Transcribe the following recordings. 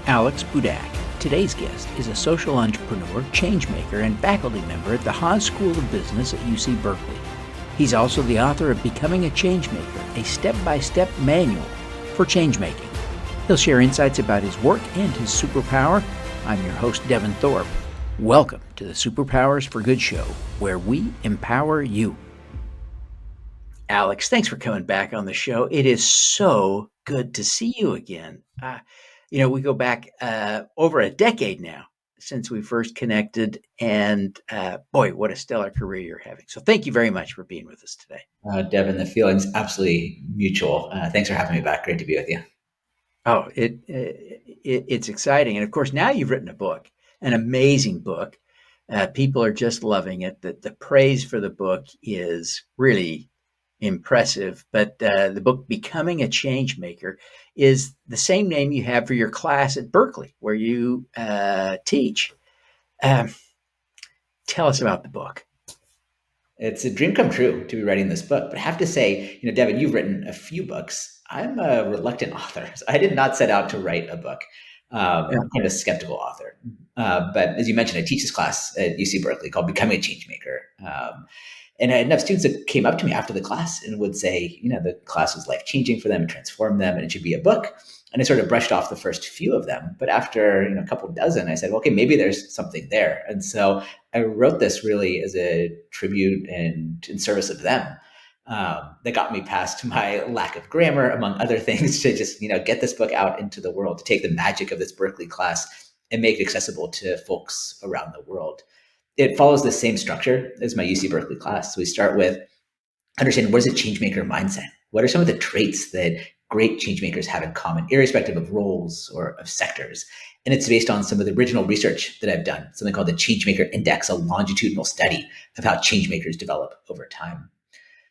Alex Budak. Today's guest is a social entrepreneur, changemaker, and faculty member at the Haas School of Business at UC Berkeley. He's also the author of Becoming a Changemaker, a step-by-step manual for changemaking. He'll share insights about his work and his superpower. I'm your host, Devin Thorpe. Welcome to the Superpowers for Good show, where we empower you. Alex, thanks for coming back on the show. It is so good to see you again. We go back over a decade now since we first connected, and boy, what a stellar career you're having. So thank you very much for being with us today. Devin, the feeling's absolutely mutual. Thanks for having me back. Great to be with you. Oh, it's exciting. And of course, now you've written a book, an amazing book. People are just loving it. The praise for the book is really impressive. But the book, Becoming a Changemaker, is the same name you have for your class at Berkeley, where you teach. Tell us about the book. It's a dream come true to be writing this book. But I have to say, Devin, you've written a few books. I'm a reluctant author. So I did not set out to write a book. I'm kind of a skeptical author. But as you mentioned, I teach this class at UC Berkeley called Becoming a Changemaker. And I had enough students that came up to me after the class and would say, the class was life-changing for them and transformed them, and it should be a book. And I sort of brushed off the first few of them. But after a couple dozen, I said, well, okay, maybe there's something there. And so I wrote this really as a tribute and in service of them. That got me past my lack of grammar, among other things, to just get this book out into the world, to take the magic of this Berkeley class and make it accessible to folks around the world. It follows the same structure as my UC Berkeley class. So we start with understanding, what is a changemaker mindset? What are some of the traits that great changemakers have in common, irrespective of roles or of sectors? And it's based on some of the original research that I've done, something called the Changemaker Index, a longitudinal study of how changemakers develop over time.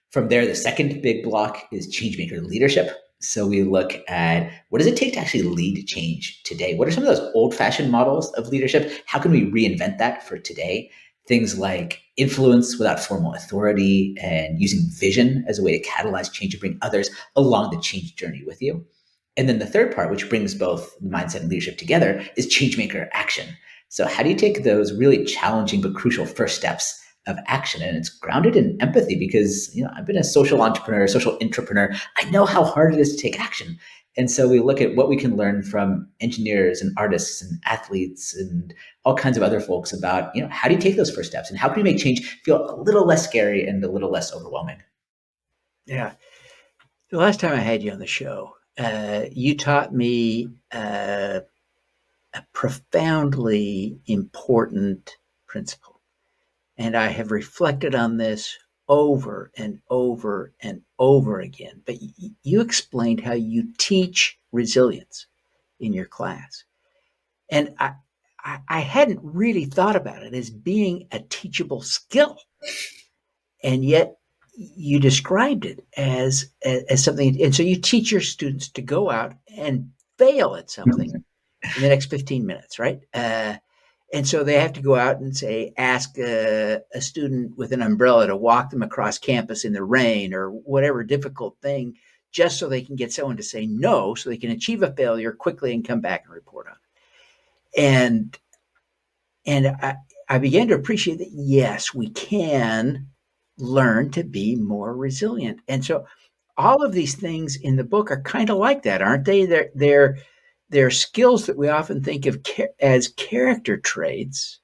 From there, the second big block is changemaker leadership. So we look at, what does it take to actually lead change today? What are some of those old-fashioned models of leadership? How can we reinvent that for today? Things like influence without formal authority and using vision as a way to catalyze change and bring others along the change journey with you. And then the third part, which brings both mindset and leadership together, is changemaker action. So how do you take those really challenging but crucial first steps of action? And it's grounded in empathy, because I've been a social entrepreneur, social entrepreneur. I know how hard it is to take action. And so we look at what we can learn from engineers and artists and athletes and all kinds of other folks about, how do you take those first steps, and how can you make change feel a little less scary and a little less overwhelming? Yeah. The last time I had you on the show, you taught me a profoundly important principle. And I have reflected on this over and over and over again. But you explained how you teach resilience in your class. And I hadn't really thought about it as being a teachable skill. And yet you described it as something. And so you teach your students to go out and fail at something in the next 15 minutes, right? And so they have to go out and ask a student with an umbrella to walk them across campus in the rain or whatever difficult thing, just so they can get someone to say no, so they can achieve a failure quickly and come back and report on it. And I began to appreciate that, yes, we can learn to be more resilient. And so all of these things in the book are kind of like that, aren't they? They're skills that we often think of as character traits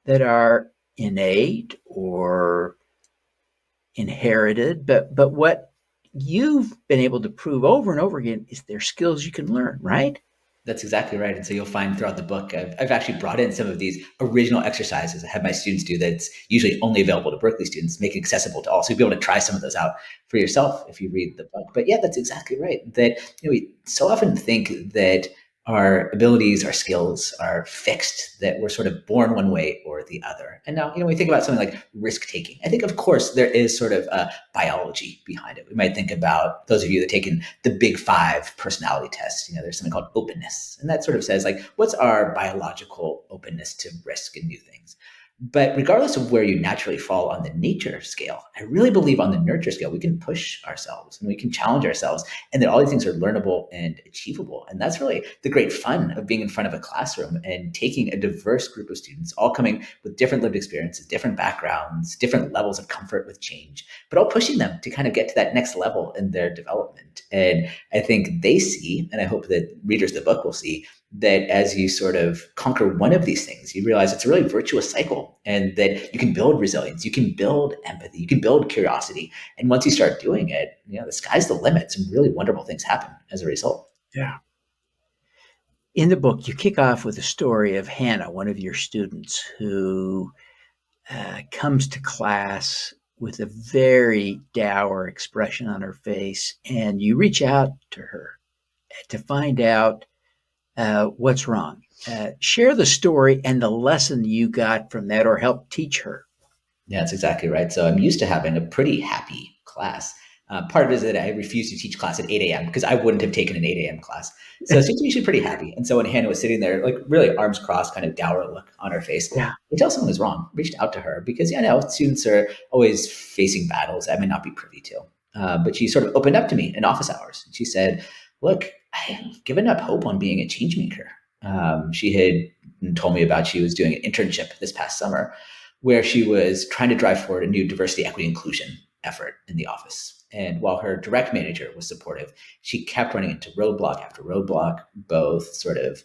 that are innate or inherited, but what you've been able to prove over and over again is they're skills you can learn, right? That's exactly right. And so you'll find throughout the book, I've actually brought in some of these original exercises I have my students do that's usually only available to Berkeley students, make it accessible to all. So you'll be able to try some of those out for yourself if you read the book. But yeah, that's exactly right. That we so often think that our abilities, our skills are fixed, that we're sort of born one way or the other. And now, when we think about something like risk taking, I think, of course, there is sort of a biology behind it. We might think about those of you that have taken the Big Five personality test. There's something called openness. And that sort of says, what's our biological openness to risk and new things? But regardless of where you naturally fall on the nature scale, I really believe on the nurture scale, we can push ourselves and we can challenge ourselves, and that all these things are learnable and achievable. And that's really the great fun of being in front of a classroom and taking a diverse group of students, all coming with different lived experiences, different backgrounds, different levels of comfort with change, but all pushing them to kind of get to that next level in their development. And I think they see, and I hope that readers of the book will see, that as you sort of conquer one of these things, you realize it's a really virtuous cycle, and that you can build resilience, you can build empathy, you can build curiosity. And once you start doing it, the sky's the limit. Some really wonderful things happen as a result. Yeah. In the book, you kick off with a story of Hannah, one of your students, who comes to class with a very dour expression on her face, and you reach out to her to find out what's wrong. Share the story and the lesson you got from that, or help teach her. Yeah, that's exactly right. So I'm used to having a pretty happy class. Part of it is that I refuse to teach class at 8 a.m. because I wouldn't have taken an 8 a.m. class. So she's usually pretty happy. And so when Hannah was sitting there, like really arms crossed, kind of dour look on her face, Yeah. I tell someone was wrong, reached out to her because, students are always facing battles I may not be privy to. But she sort of opened up to me in office hours. She said, look, I've given up hope on being a change maker. She had told me about she was doing an internship this past summer where she was trying to drive forward a new diversity, equity, inclusion effort in the office. And while her direct manager was supportive, she kept running into roadblock after roadblock, both sort of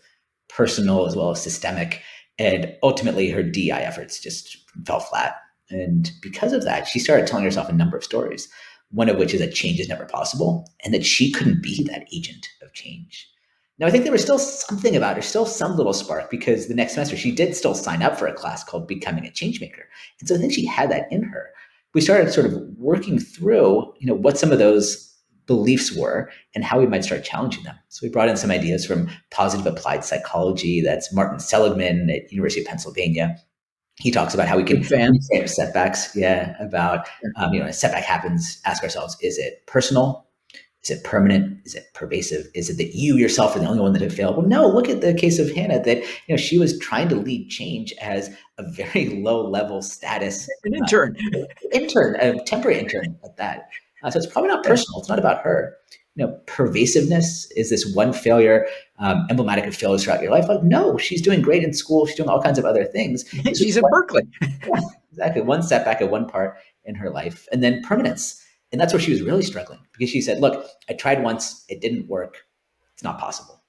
personal as well as systemic. And ultimately, her DI efforts just fell flat. And because of that, she started telling herself a number of stories, one of which is that change is never possible and that she couldn't be that agent of change. Now, I think there was still something about her, still some little spark, because the next semester she did still sign up for a class called Becoming a Changemaker. And so I think she had that in her. We started sort of working through, what some of those beliefs were and how we might start challenging them. So we brought in some ideas from positive applied psychology. That's Martin Seligman at University of Pennsylvania. He talks about how we can Big fan. reframe setbacks. Yeah, about, a setback happens, ask ourselves, is it personal? Is it permanent? Is it pervasive? Is it that you yourself are the only one that had failed? Well, no, look at the case of Hannah that, she was trying to lead change as a very low level status An intern. intern, a temporary intern at that. So it's probably not personal. It's not about her. Pervasiveness, is this one failure emblematic of failures throughout your life? Like, no, she's doing great in school. She's doing all kinds of other things. She's at Berkeley. Yeah, exactly. One setback at one part in her life, and then permanence. And that's where she was really struggling, because she said, look, I tried once, it didn't work. It's not possible.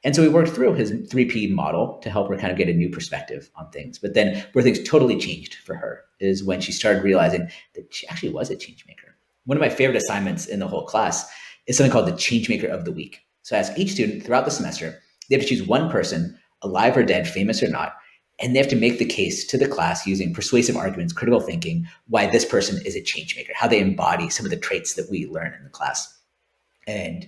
And so we worked through his 3P model to help her kind of get a new perspective on things. But then where things totally changed for her is when she started realizing that she actually was a change maker. One of my favorite assignments in the whole class is something called the Changemaker of the Week. So I ask each student throughout the semester, they have to choose one person, alive or dead, famous or not, and they have to make the case to the class using persuasive arguments, critical thinking, why this person is a change maker, how they embody some of the traits that we learn in the class. And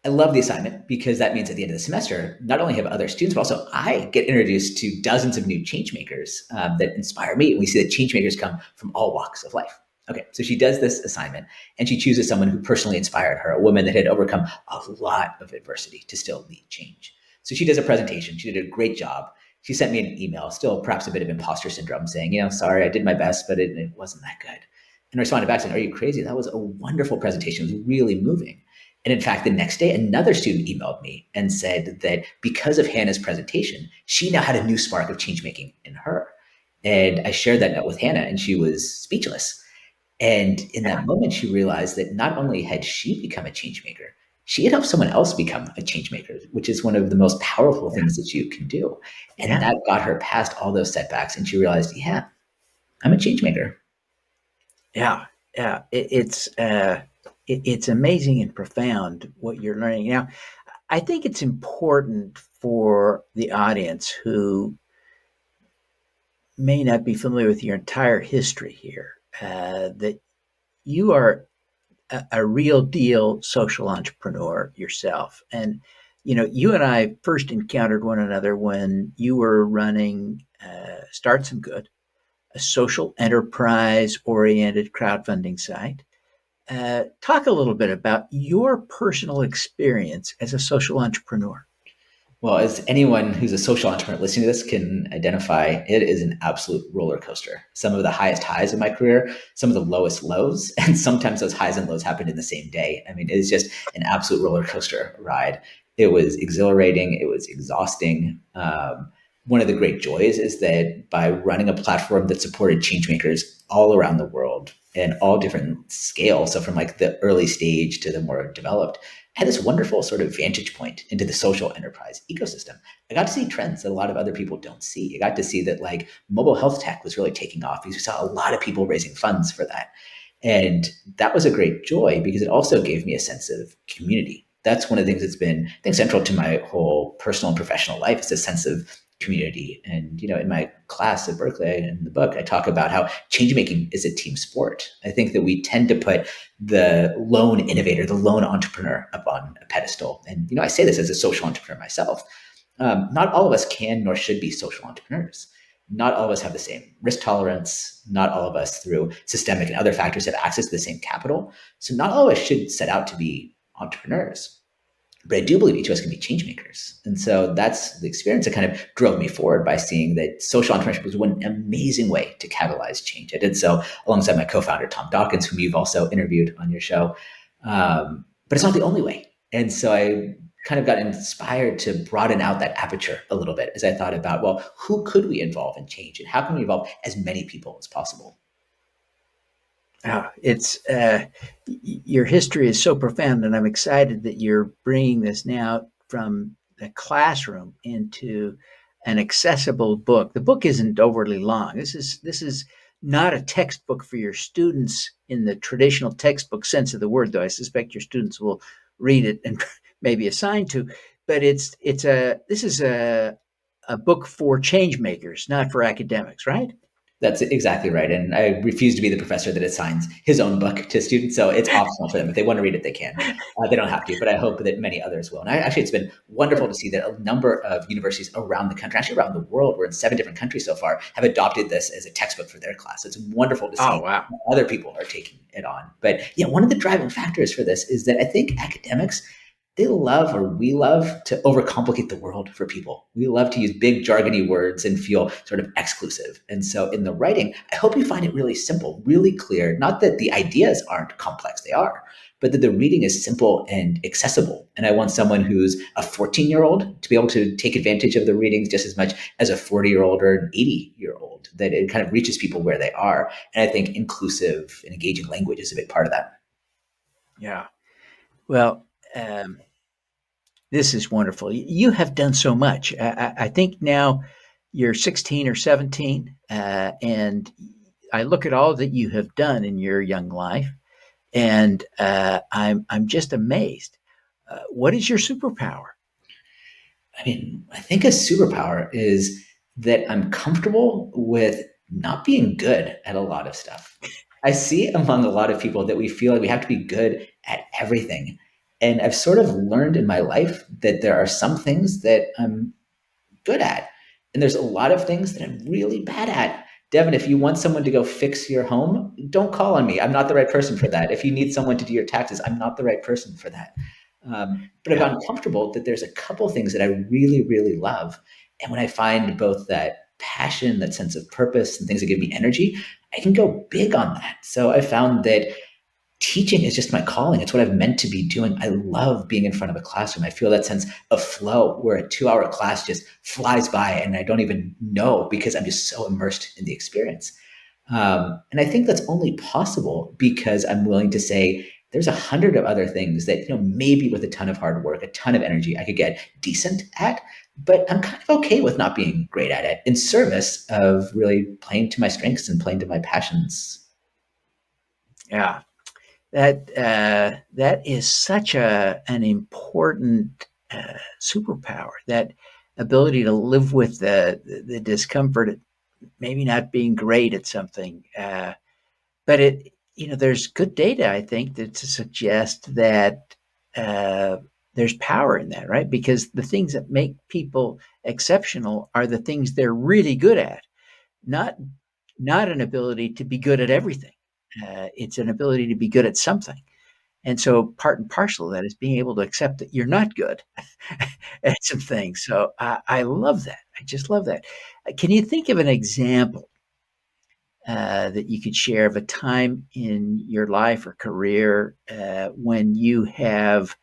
I love the assignment because that means at the end of the semester, not only have other students, but also I get introduced to dozens of new change makers that inspire me. And we see that change makers come from all walks of life. Okay, so she does this assignment and she chooses someone who personally inspired her, a woman that had overcome a lot of adversity to still lead change. So she does a presentation. She did a great job. She sent me an email, still perhaps a bit of imposter syndrome, saying, sorry, I did my best, but it wasn't that good. And I responded back saying, are you crazy? That was a wonderful presentation. It was really moving. And in fact, the next day, another student emailed me and said that because of Hannah's presentation, she now had a new spark of change making in her. And I shared that note with Hannah, and she was speechless. And in that moment, she realized that not only had she become a change maker, she had helped someone else become a change maker, which is one of the most powerful things that you can do. And that got her past all those setbacks. And she realized, yeah, I'm a change maker. Yeah. Yeah. It's amazing and profound what you're learning. Now, I think it's important for the audience who may not be familiar with your entire history here, that you are a real deal social entrepreneur yourself. And, you and I first encountered one another when you were running Start Some Good, a social enterprise oriented crowdfunding site. Talk a little bit about your personal experience as a social entrepreneur. Well, as anyone who's a social entrepreneur listening to this can identify, it is an absolute roller coaster. Some of the highest highs of my career, some of the lowest lows, and sometimes those highs and lows happened in the same day. I mean, it is just an absolute roller coaster ride. It was exhilarating. It was exhausting. One of the great joys is that by running a platform that supported changemakers all around the world and all different scales, so from like the early stage to the more developed, had this wonderful sort of vantage point into the social enterprise ecosystem. I got to see trends that a lot of other people don't see. I got to see that like mobile health tech was really taking off because we saw a lot of people raising funds for that. And that was a great joy because it also gave me a sense of community. That's one of the things that's been, I think, central to my whole personal and professional life is a sense of community. And, in my class at Berkeley, in the book, I talk about how change making is a team sport. I think that we tend to put the lone innovator, the lone entrepreneur up on a pedestal. And, I say this as a social entrepreneur myself. Not all of us can nor should be social entrepreneurs. Not all of us have the same risk tolerance. Not all of us, through systemic and other factors, have access to the same capital. So not all of us should set out to be entrepreneurs. But I do believe each of us can be change makers. And so that's the experience that kind of drove me forward by seeing that social entrepreneurship was one amazing way to catalyze change. I did so alongside my co-founder, Tom Dawkins, whom you've also interviewed on your show. But it's not the only way. And so I kind of got inspired to broaden out that aperture a little bit as I thought about, well, who could we involve in change and how can we involve as many people as possible? It's your history is so profound, and I'm excited that you're bringing this now from the classroom into an accessible book. The book isn't overly long. This is not a textbook for your students in the traditional textbook sense of the word, though I suspect your students will read it and maybe assign to. But this is a book for change makers, not for academics, right? That's exactly right. And I refuse to be the professor that assigns his own book to students. So it's optional for them. If they want to read it, they can. They don't have to, but I hope that many others will. And actually, it's been wonderful to see that a number of universities around the country, actually around the world, we're in 7 different countries so far, have adopted this as a textbook for their class. It's wonderful to Oh, see wow. other people are taking it on. But yeah, one of the driving factors for this is that I think academics, they love, or we love, to overcomplicate the world for people. We love to use big jargony words and feel sort of exclusive. And so in the writing, I hope you find it really simple, really clear. Not that the ideas aren't complex, they are, but that the reading is simple and accessible. And I want someone who's a 14-year-old to be able to take advantage of the readings just as much as a 40-year-old or an 80-year-old, that it kind of reaches people where they are. And I think inclusive and engaging language is a big part of that. Yeah. Well, this is wonderful. You have done so much. I think now you're 16 or 17, and I look at all that you have done in your young life, and I'm just amazed. What is your superpower? I mean, I think a superpower is that I'm comfortable with not being good at a lot of stuff. I see among a lot of people that we feel like we have to be good at everything. And I've sort of learned in my life that there are some things that I'm good at. And there's a lot of things that I'm really bad at. Devin, if you want someone to go fix your home, don't call on me. I'm not the right person for that. If you need someone to do your taxes, I'm not the right person for that. But I've Yeah, gotten comfortable that there's a couple things that I really, really love. And when I find both that passion, that sense of purpose, and things that give me energy, I can go big on that. So I found that teaching is just my calling. It's what I've meant to be doing. I love being in front of a classroom. I feel that sense of flow where a 2-hour class just flies by and I don't even know because I'm just so immersed in the experience. And I think that's only possible because I'm willing to say there's 100 of other things that, maybe with a ton of hard work, a ton of energy, I could get decent at, but I'm kind of okay with not being great at it in service of really playing to my strengths and playing to my passions. yeah. That is such an important superpower. That ability to live with the discomfort, of maybe not being great at something, but there's good data, I think, that to suggest that uh, there's power in that, right? Because the things that make people exceptional are the things they're really good at, not not an ability to be good at everything. It's an ability to be good at something. And so part and parcel of that is being able to accept that you're not good at some things. So I love that. I just love that. Can you think of an example that you could share of a time in your life or career when you have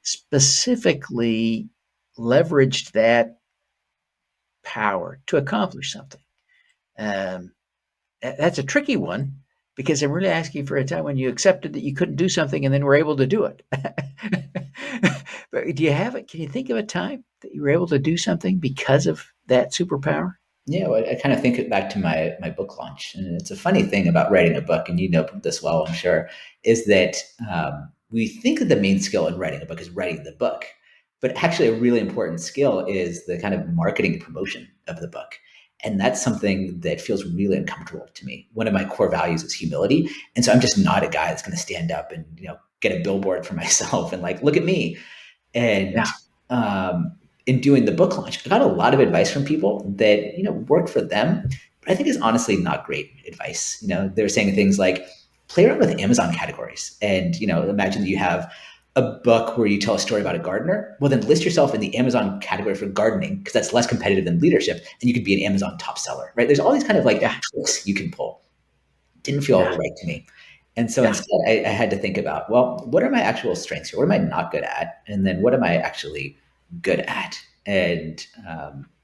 specifically leveraged that power to accomplish something? Um, that's a tricky one because I'm really asking for a time when you accepted that you couldn't do something and then were able to do it. But do you have it? Can you think of a time that you were able to do something because of that superpower? Yeah, well, I kind of think it back to my book launch, and it's a funny thing about writing a book, and you know this well, I'm sure, is that we think that the main skill in writing a book is writing the book, but actually a really important skill is the kind of marketing and promotion of the book, and that's something that feels really uncomfortable to me. One of my core values is humility, and so I'm just not a guy that's going to stand up and get a billboard for myself and like look at me. Yeah, And um, in doing the book launch, I got a lot of advice from people that worked for them, but I think is honestly not great advice. They're saying things like play around with Amazon categories, and imagine that you have a book where you tell a story about a gardener. Well, then list yourself in the Amazon category for gardening because that's less competitive than leadership, and you could be an Amazon top seller, right? There's all these kind of like yeah, tricks you can pull. Didn't feel yeah, right to me. And so yeah, instead, I had to think about, well, what are my actual strengths here? What am I not good at? And then what am I actually good at? And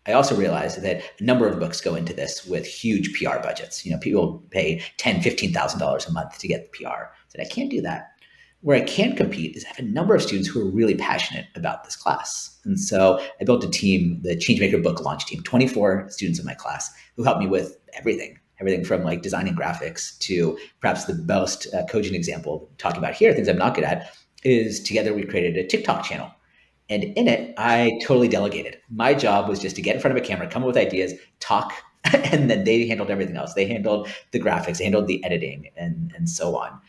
I also realized that a number of books go into this with huge PR budgets. People pay $10,000, $15,000 a month to get the PR. I said, I can't do that. Where I can compete is I have a number of students who are really passionate about this class. And so I built a team, the Changemaker book launch team, 24 students in my class who helped me with everything from like designing graphics to perhaps the most cogent example talking about here, things I'm not good at, is together we created a TikTok channel. And in it, I totally delegated. My job was just to get in front of a camera, come up with ideas, talk, and then they handled everything else. They handled the graphics, they handled the editing, and so on.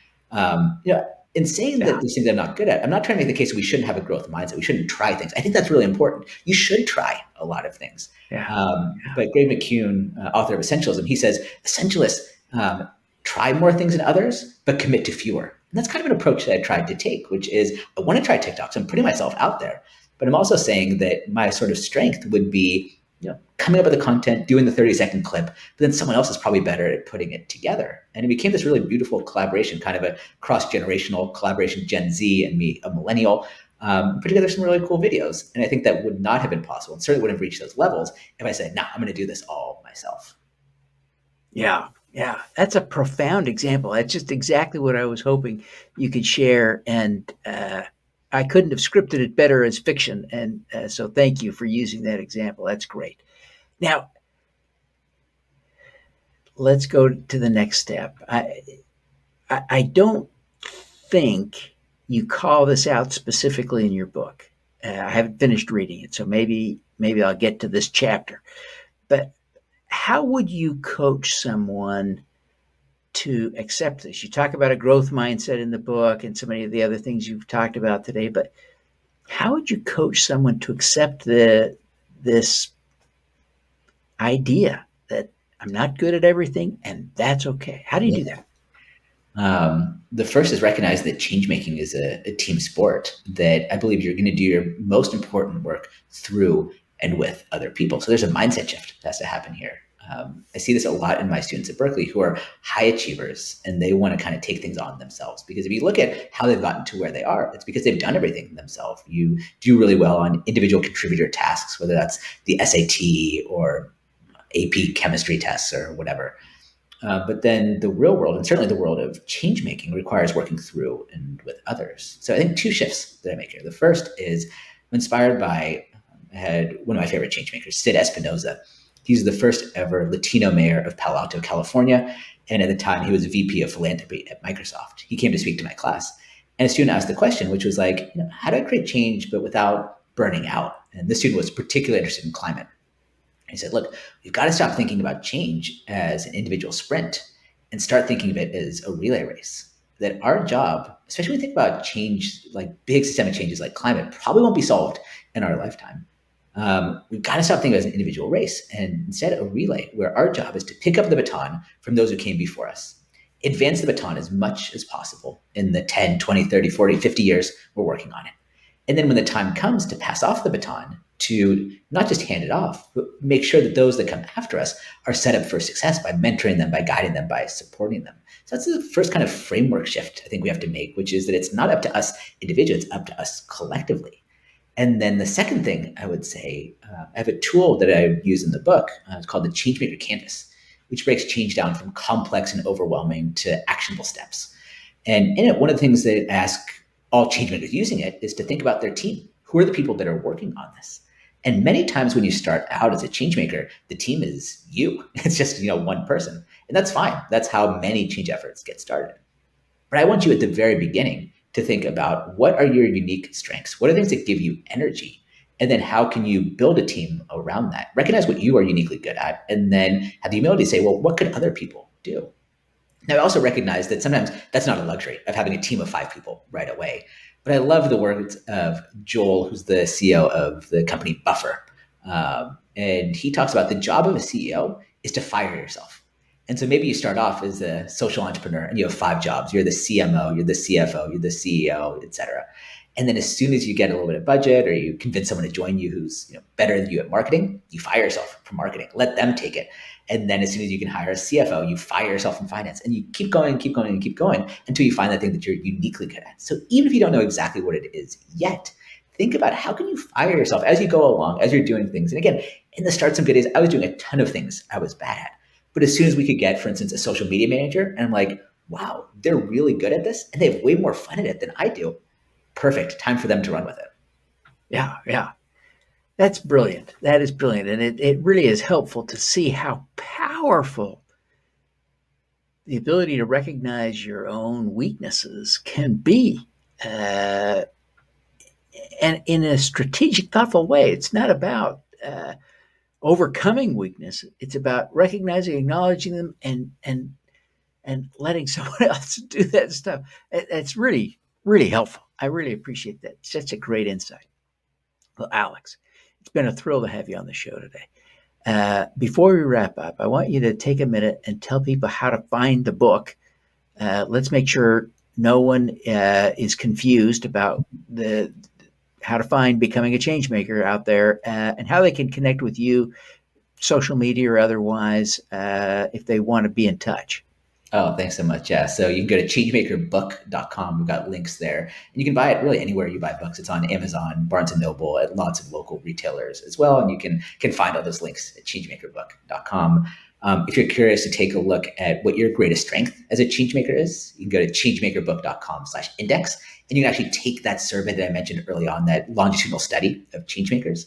In saying yeah, that these things I'm not good at, I'm not trying to make the case that we shouldn't have a growth mindset. We shouldn't try things. I think that's really important. You should try a lot of things. yeah, But Greg McCune, author of Essentialism, he says essentialists try more things than others, but commit to fewer. And that's kind of an approach that I tried to take, which is I want to try TikToks. I'm putting myself out there, but I'm also saying that my sort of strength would be coming up with the content, doing the 30-second clip, but then someone else is probably better at putting it together. And it became this really beautiful collaboration, kind of a cross-generational collaboration, Gen Z and me, a millennial, put together some really cool videos. And I think that would not have been possible and certainly wouldn't have reached those levels if I said, no, I'm going to do this all myself. yeah, yeah. That's a profound example. That's just exactly what I was hoping you could share. And I couldn't have scripted it better as fiction. And so thank you for using that example. That's great. Now, let's go to the next step. I don't think you call this out specifically in your book. I haven't finished reading it, so maybe I'll get to this chapter. But how would you coach someone to accept this? You talk about a growth mindset in the book and so many of the other things you've talked about today, but how would you coach someone to accept this idea that I'm not good at everything and that's okay? How do you do Yeah. that? The first is recognize that change making is a team sport, that I believe you're going to do your most important work through and with other people. So there's a mindset shift that has to happen here. I see this a lot in my students at Berkeley who are high achievers and they want to kind of take things on themselves. Because if you look at how they've gotten to where they are, it's because they've done everything themselves. You do really well on individual contributor tasks, whether that's the SAT or AP chemistry tests or whatever. But then the real world, and certainly the world of change making, requires working through and with others. So I think two shifts that I make here. The first is I'm inspired by, I had one of my favorite change makers, Sid Espinoza. He's the first ever Latino mayor of Palo Alto, California. And at the time, he was VP of philanthropy at Microsoft. He came to speak to my class. And a student asked the question, which was like, how do I create change but without burning out? And this student was particularly interested in climate. He said, look, we've got to stop thinking about change as an individual sprint and start thinking of it as a relay race. That our job, especially when we think about change, like big systemic changes like climate, probably won't be solved in our lifetime. We've got to stop thinking of it as an individual race and instead a relay where our job is to pick up the baton from those who came before us advance the baton as much as possible in the 10, 20, 30, 40, 50 years we're working on it. And then when the time comes to pass off the baton, to not just hand it off, but make sure that those that come after us are set up for success by mentoring them, by guiding them, by supporting them. So that's the first kind of framework shift I think we have to make, which is that it's not up to us individuals, it's up to us collectively. And then the second thing I would say, I have a tool that I use in the book. It's called the Changemaker Canvas, which breaks change down from complex and overwhelming to actionable steps. And in it, one of the things that I ask all changemakers using it is to think about their team. Who are the people that are working on this? And many times when you start out as a changemaker, the team is you. It's just, one person. And that's fine. That's how many change efforts get started. But I want you at the very beginning to think about what are your unique strengths? What are things that give you energy? And then how can you build a team around that? Recognize what you are uniquely good at, and then have the humility to say, well, what could other people do? Now, I also recognize that sometimes that's not a luxury of having a team of 5 people right away. But I love the words of Joel, who's the CEO of the company Buffer. And he talks about the job of a CEO is to fire yourself. And so maybe you start off as a social entrepreneur and you have 5 jobs. You're the CMO, you're the CFO, you're the CEO, et cetera. And then as soon as you get a little bit of budget or you convince someone to join you who's better than you at marketing, you fire yourself from marketing. Let them take it. And then as soon as you can hire a CFO, you fire yourself from finance. And you keep going and keep going and keep going until you find that thing that you're uniquely good at. So even if you don't know exactly what it is yet, think about how can you fire yourself as you go along, as you're doing things. And again, in the start, some good days, I was doing a ton of things I was bad at. But as soon as we could get, for instance, a social media manager, and I'm like, wow, they're really good at this. And they have way more fun at it than I do. Perfect. Time for them to run with it. Yeah. That's brilliant. That is brilliant. And it really is helpful to see how powerful the ability to recognize your own weaknesses can be. And in a strategic, thoughtful way. It's not about overcoming weakness. It's about recognizing, acknowledging them, and letting someone else do that stuff. It's really, really helpful. I really appreciate that. Such a great insight. Well, Alex, it's been a thrill to have you on the show today. Before we wrap up, I want you to take a minute and tell people how to find the book. Let's make sure no one is confused about how to find Becoming a Changemaker out there, and how they can connect with you, social media or otherwise, if they want to be in touch. Oh, thanks so much. Yeah. So you can go to changemakerbook.com. We've got links there. And you can buy it really anywhere you buy books. It's on Amazon, Barnes & Noble, at lots of local retailers as well. And you can find all those links at changemakerbook.com. If you're curious to take a look at what your greatest strength as a changemaker is, you can go to changemakerbook.com/index. And you can actually take that survey that I mentioned early on, that longitudinal study of changemakers,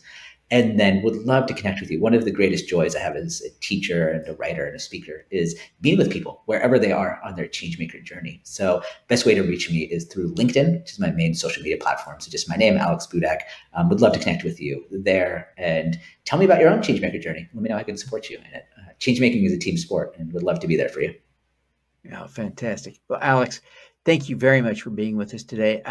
and then would love to connect with you. One of the greatest joys I have as a teacher and a writer and a speaker is meeting with people wherever they are on their changemaker journey. So best way to reach me is through LinkedIn, which is my main social media platform. So just my name, Alex Budak. Would love to connect with you there and tell me about your own changemaker journey. Let me know how I can support you in it. Changemaking is a team sport and would love to be there for you. Yeah, fantastic. Well, Alex, thank you very much for being with us today.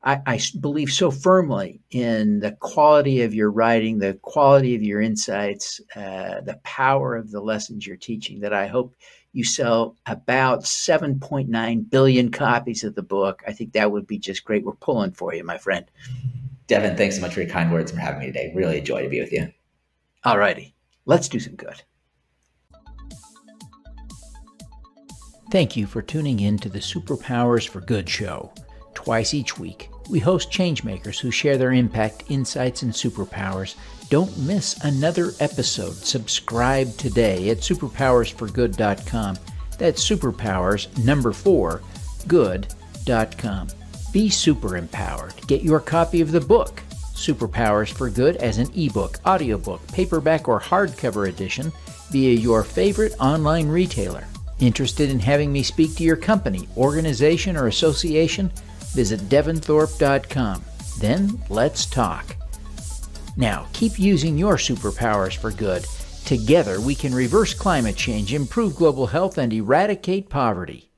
I believe so firmly in the quality of your writing, the quality of your insights, the power of the lessons you're teaching, that I hope you sell about 7.9 billion copies of the book. I think that would be just great. We're pulling for you, my friend. Devin, thanks so much for your kind words and for having me today. Really a joy to be with you. All righty. Let's do some good. Thank you for tuning in to the Superpowers for Good show. Twice each week, we host changemakers who share their impact, insights, and superpowers. Don't miss another episode. Subscribe today at superpowersforgood.com. That's superpowers, good.com. Be super empowered. Get your copy of the book, Superpowers for Good, as an ebook, audiobook, paperback, or hardcover edition via your favorite online retailer. Interested in having me speak to your company, organization, or association? Visit devinthorpe.com. Then let's talk. Now, keep using your superpowers for good. Together, we can reverse climate change, improve global health, and eradicate poverty.